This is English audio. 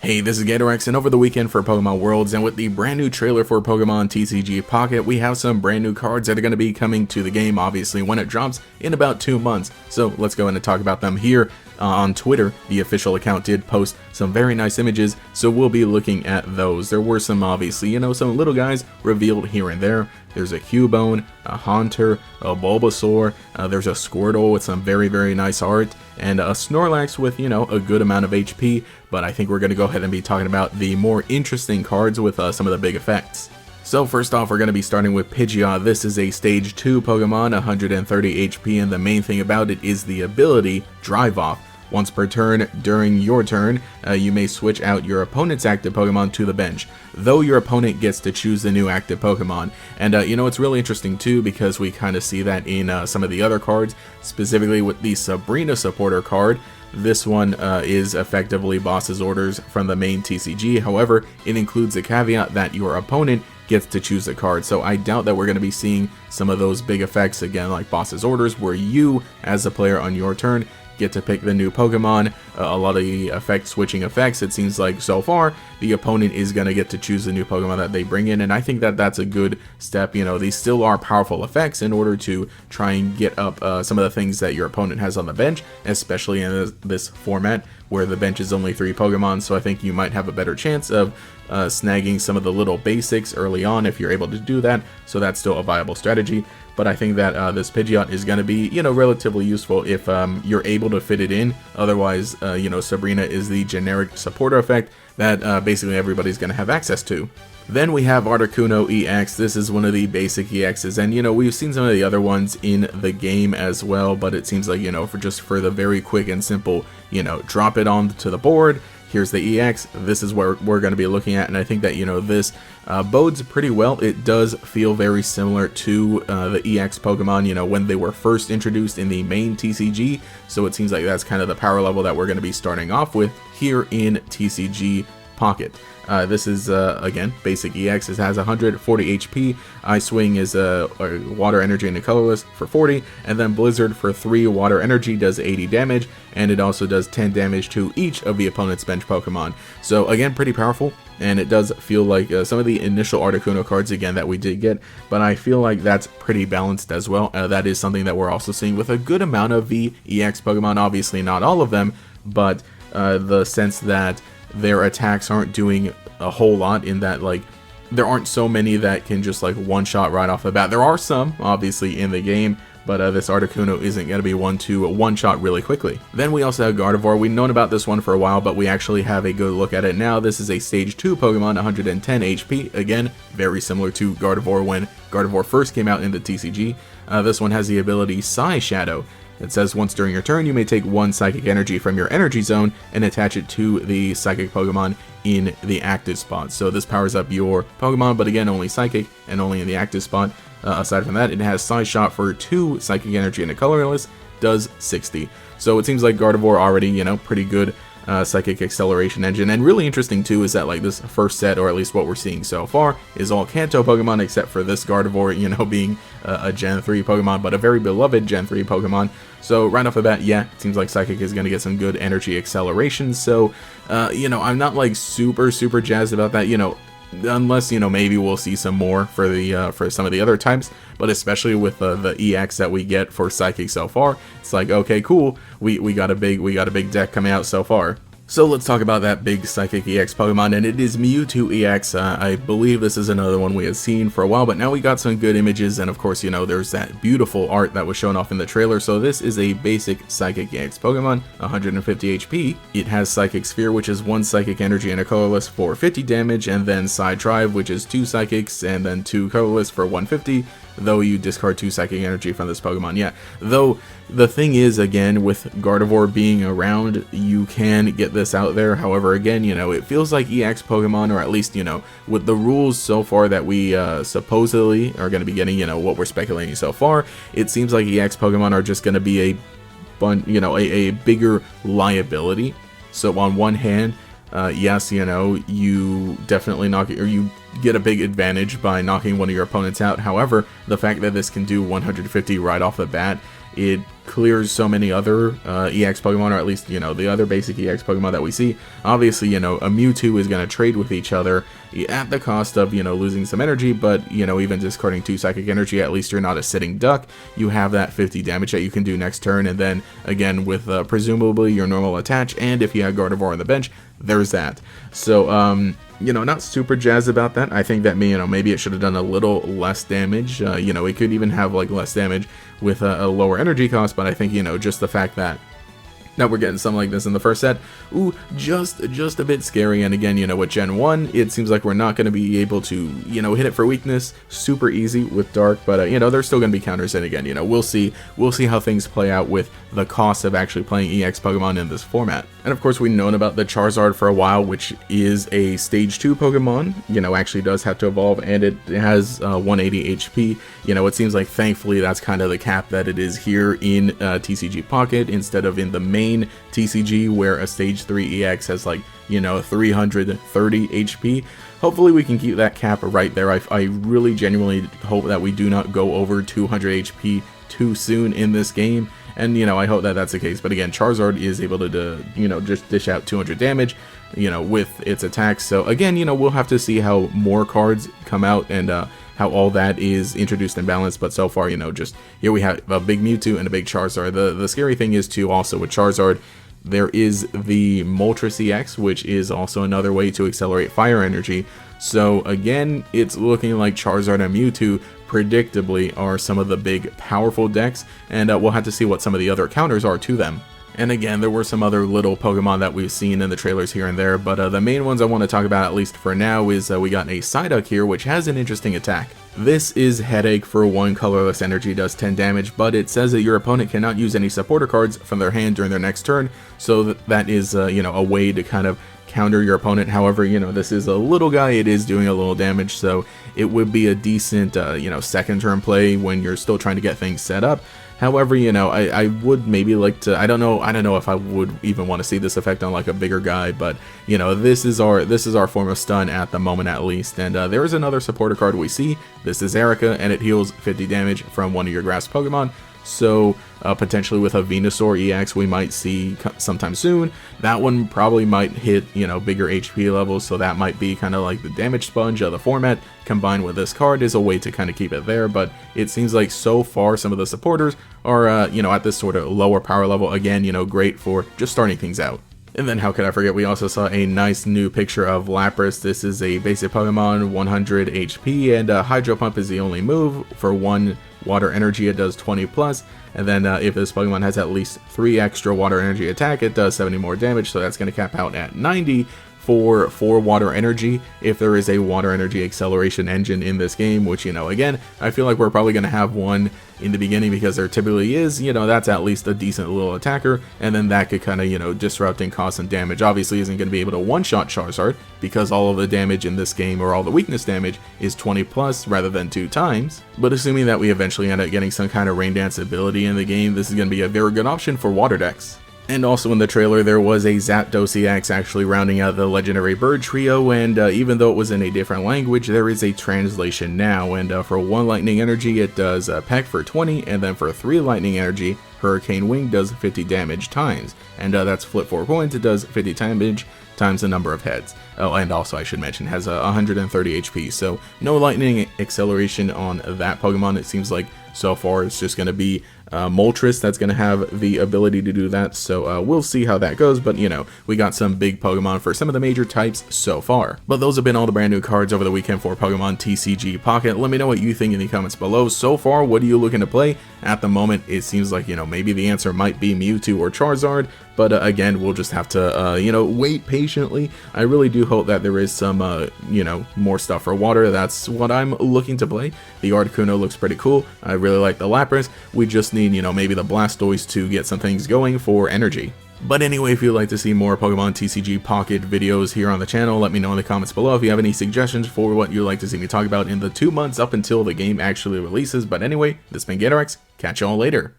Hey, this is Gardevoir, and over the weekend for Pokemon Worlds, and with the brand new trailer for Pokemon TCG Pocket, we have some brand new cards that are going to be coming to the game, obviously, when it drops in about 2 months. So let's go in and talk about them here. On Twitter, the official account did post some very nice images, so we'll be looking at those. There were some, obviously, some little guys revealed here and there. There's a Cubone, a Haunter, a Bulbasaur, there's a Squirtle with some very, very nice art, and a Snorlax with, a good amount of HP, but I think we're going to go ahead and be talking about the more interesting cards with some of the big effects. So first off, we're going to be starting with Pidgeot. This is a Stage 2 Pokemon, 130 HP, and the main thing about it is the ability Drive Off. Once per turn, during your turn, you may switch out your opponent's active Pokemon to the bench, though your opponent gets to choose the new active Pokemon. And it's really interesting too, because we kind of see that in some of the other cards, specifically with the Sabrina supporter card. This one is effectively boss's orders from the main TCG. However, it includes a caveat that your opponent gets to choose a card, so I doubt that we're going to be seeing some of those big effects again, like boss's orders, where you, as a player on your turn, get to pick the new Pokemon. A lot of the switching effects, it seems like so far, the opponent is going to get to choose the new Pokemon that they bring in, and I think that that's a good step. These still are powerful effects in order to try and get up some of the things that your opponent has on the bench, especially in this format where the bench is only 3 Pokemon, so I think you might have a better chance of snagging some of the little basics early on if you're able to do that, so that's still a viable strategy. But I think that this Pidgeot is going to be, relatively useful if you're able to fit it in. Otherwise, Sabrina is the generic supporter effect that basically everybody's going to have access to. Then we have Articuno EX. This is one of the basic EXs, and we've seen some of the other ones in the game as well, but it seems like, for the very quick and simple, drop it onto the board. Here's the EX, this is where we're going to be looking at, and I think that, this bodes pretty well. It does feel very similar to the EX Pokemon, when they were first introduced in the main TCG, so it seems like that's kind of the power level that we're going to be starting off with here in TCG Pocket. This is, again, basic EX. It has 140 HP. Ice Swing is water energy and a colorless for 40, and then Blizzard for 3 water energy does 80 damage, and it also does 10 damage to each of the opponent's bench Pokemon. So again, pretty powerful, and it does feel like some of the initial Articuno cards, again, that we did get, but I feel like that's pretty balanced as well. That is something that we're also seeing with a good amount of the EX Pokemon, obviously not all of them, but the sense that their attacks aren't doing a whole lot, in that, there aren't so many that can just, one-shot right off the bat. There are some, obviously, in the game, but this Articuno isn't going to be one to one-shot really quickly. Then we also have Gardevoir. We've known about this one for a while, but we actually have a good look at it now. This is a Stage 2 Pokemon, 110 HP. Again, very similar to Gardevoir when Gardevoir first came out in the TCG. This one has the ability Psy Shadow. It says once during your turn, you may take 1 Psychic Energy from your energy zone and attach it to the Psychic Pokemon in the active spot. So this powers up your Pokemon, but again, only Psychic and only in the active spot. Aside from that, it has Psy Shot for 2 Psychic Energy and a colorless, does 60. So it seems like Gardevoir already, pretty good Psychic Acceleration engine. And really interesting too is that this first set, or at least what we're seeing so far, is all Kanto Pokemon except for this Gardevoir, being a Gen 3 Pokemon, but a very beloved Gen 3 Pokemon. So right off the bat, yeah, it seems like Psychic is going to get some good energy acceleration. So, I'm not super jazzed about that, unless, maybe we'll see some more for the for some of the other types, but especially with the EX that we get for Psychic so far, it's like, okay, cool, we got a big deck coming out so far. So let's talk about that big Psychic EX Pokemon, and it is Mewtwo EX. I believe this is another one we had seen for a while, but now we got some good images, and of course, there's that beautiful art that was shown off in the trailer. So this is a basic Psychic EX Pokemon, 150 HP. It has Psychic Sphere, which is 1 Psychic Energy and a colorless for 50 damage, and then Psy Drive, which is 2 Psychics and then 2 colorless for 150. Though you discard 2 Psychic Energy from this Pokemon, yeah. Though, the thing is, again, with Gardevoir being around, you can get this out there. However, again, it feels like EX Pokemon, or at least, with the rules so far that we supposedly are going to be getting, what we're speculating so far, it seems like EX Pokemon are just going to be a bigger liability. So on one hand, yes, you definitely you get a big advantage by knocking one of your opponents out. However, the fact that this can do 150 right off the bat, it clears so many other EX Pokemon, or at least, you know, the other basic EX Pokemon that we see. Obviously, you know, a Mewtwo is going to trade with each other at the cost of, you know, losing some energy, but, you know, even discarding 2 Psychic Energy, at least you're not a sitting duck. You have that 50 damage that you can do next turn, and then, again, with presumably your normal attach, and if you have Gardevoir on the bench, there's that. So, you know, not super jazzed about that. I think that, you know, maybe it should have done a little less damage. You know, it could even have, like, less damage with a lower energy cost, but I think, you know, just the fact that we're getting something like this in the first set, ooh, just a bit scary. And again, you know, with Gen 1, it seems like we're not going to be able to, you know, hit it for weakness super easy with Dark, but, you know, there's still going to be counters, and again, you know, we'll see how things play out with the cost of actually playing EX Pokemon in this format. And of course, we've known about the Charizard for a while, which is a Stage 2 Pokemon, you know, actually does have to evolve, and it has 180 HP. You know, it seems like, thankfully, that's kind of the cap that it is here in TCG Pocket, instead of in the main TCG, where a Stage 3 EX has, like, you know, 330 HP. Hopefully we can keep that cap right there. I really genuinely hope that we do not go over 200 HP too soon in this game, and, you know, I hope that that's the case. But again, Charizard is able to you know, just dish out 200 damage, you know, with its attacks. So again, you know, we'll have to see how more cards come out, and how all that is introduced and balanced. But so far, you know, just here we have a big Mewtwo and a big Charizard. The scary thing is, too, also with Charizard, there is the Moltres EX, which is also another way to accelerate fire energy. So again, it's looking like Charizard and Mewtwo predictably are some of the big powerful decks, and we'll have to see what some of the other counters are to them. And again, there were some other little Pokemon that we've seen in the trailers here and there, but the main ones I want to talk about, at least for now, is we got a Psyduck here, which has an interesting attack. This is Headache. For 1 colorless energy, does 10 damage, but it says that your opponent cannot use any supporter cards from their hand during their next turn, so that is, you know, a way to kind of counter your opponent. However, you know, this is a little guy, it is doing a little damage, so it would be a decent, you know, second turn play when you're still trying to get things set up. However, you know, I would maybe like to, I don't know if I would even want to see this effect on, like, a bigger guy, but, you know, this is our form of stun at the moment, at least. And there is another supporter card we see. This is Erica, and it heals 50 damage from one of your grass Pokemon. So potentially with a Venusaur EX we might see sometime soon. That one probably might hit, you know, bigger HP levels, so that might be kind of like the damage sponge of the format. Combined with this card is a way to kind of keep it there, but it seems like so far some of the supporters are, you know, at this sort of lower power level. Again, you know, great for just starting things out. And then how could I forget, we also saw a nice new picture of Lapras. This is a basic Pokemon, 100 HP, and Hydro Pump is the only move. For 1 water energy, it does 20 plus, and then if this Pokemon has at least 3 extra water energy attack, it does 70 more damage, so that's going to cap out at 90 for 4 water energy if there is a water energy acceleration engine in this game, which, you know, again, I feel like we're probably going to have one in the beginning because there typically is. You know, that's at least a decent little attacker, and then that could kind of, you know, disrupt and cause some damage. Obviously isn't going to be able to one-shot Charizard because all of the damage in this game, or all the weakness damage, is 20 plus rather than 2 times. But assuming that we eventually end up getting some kind of Rain Dance ability in the game, this is going to be a very good option for water decks. And also in the trailer, there was a Zapdos EX actually rounding out the legendary bird trio, and even though it was in a different language, there is a translation now. And for 1 lightning energy, it does Peck for 20, and then for 3 lightning energy, Hurricane Wing does 50 damage times. And that's flip 4 points, it does 50 damage times the number of heads. Oh, and also I should mention, has 130 HP, so no lightning acceleration on that Pokemon. It seems like so far it's just going to be Moltres that's going to have the ability to do that, so we'll see how that goes. But, you know, we got some big Pokemon for some of the major types so far. But those have been all the brand new cards over the weekend for Pokemon TCG Pocket. Let me know what you think in the comments below. So far, what are you looking to play? At the moment, it seems like, you know, maybe the answer might be Mewtwo or Charizard, but again, we'll just have to, you know, wait patiently. I really do hope that there is some, you know, more stuff for water. That's what I'm looking to play. The Articuno looks pretty cool. I really like the Lapras. We just need, you know, maybe the Blastoise to get some things going for energy. But anyway, if you'd like to see more Pokemon TCG Pocket videos here on the channel, let me know in the comments below if you have any suggestions for what you'd like to see me talk about in the 2 months up until the game actually releases. But anyway, this has been Gardevoir. Catch y'all later.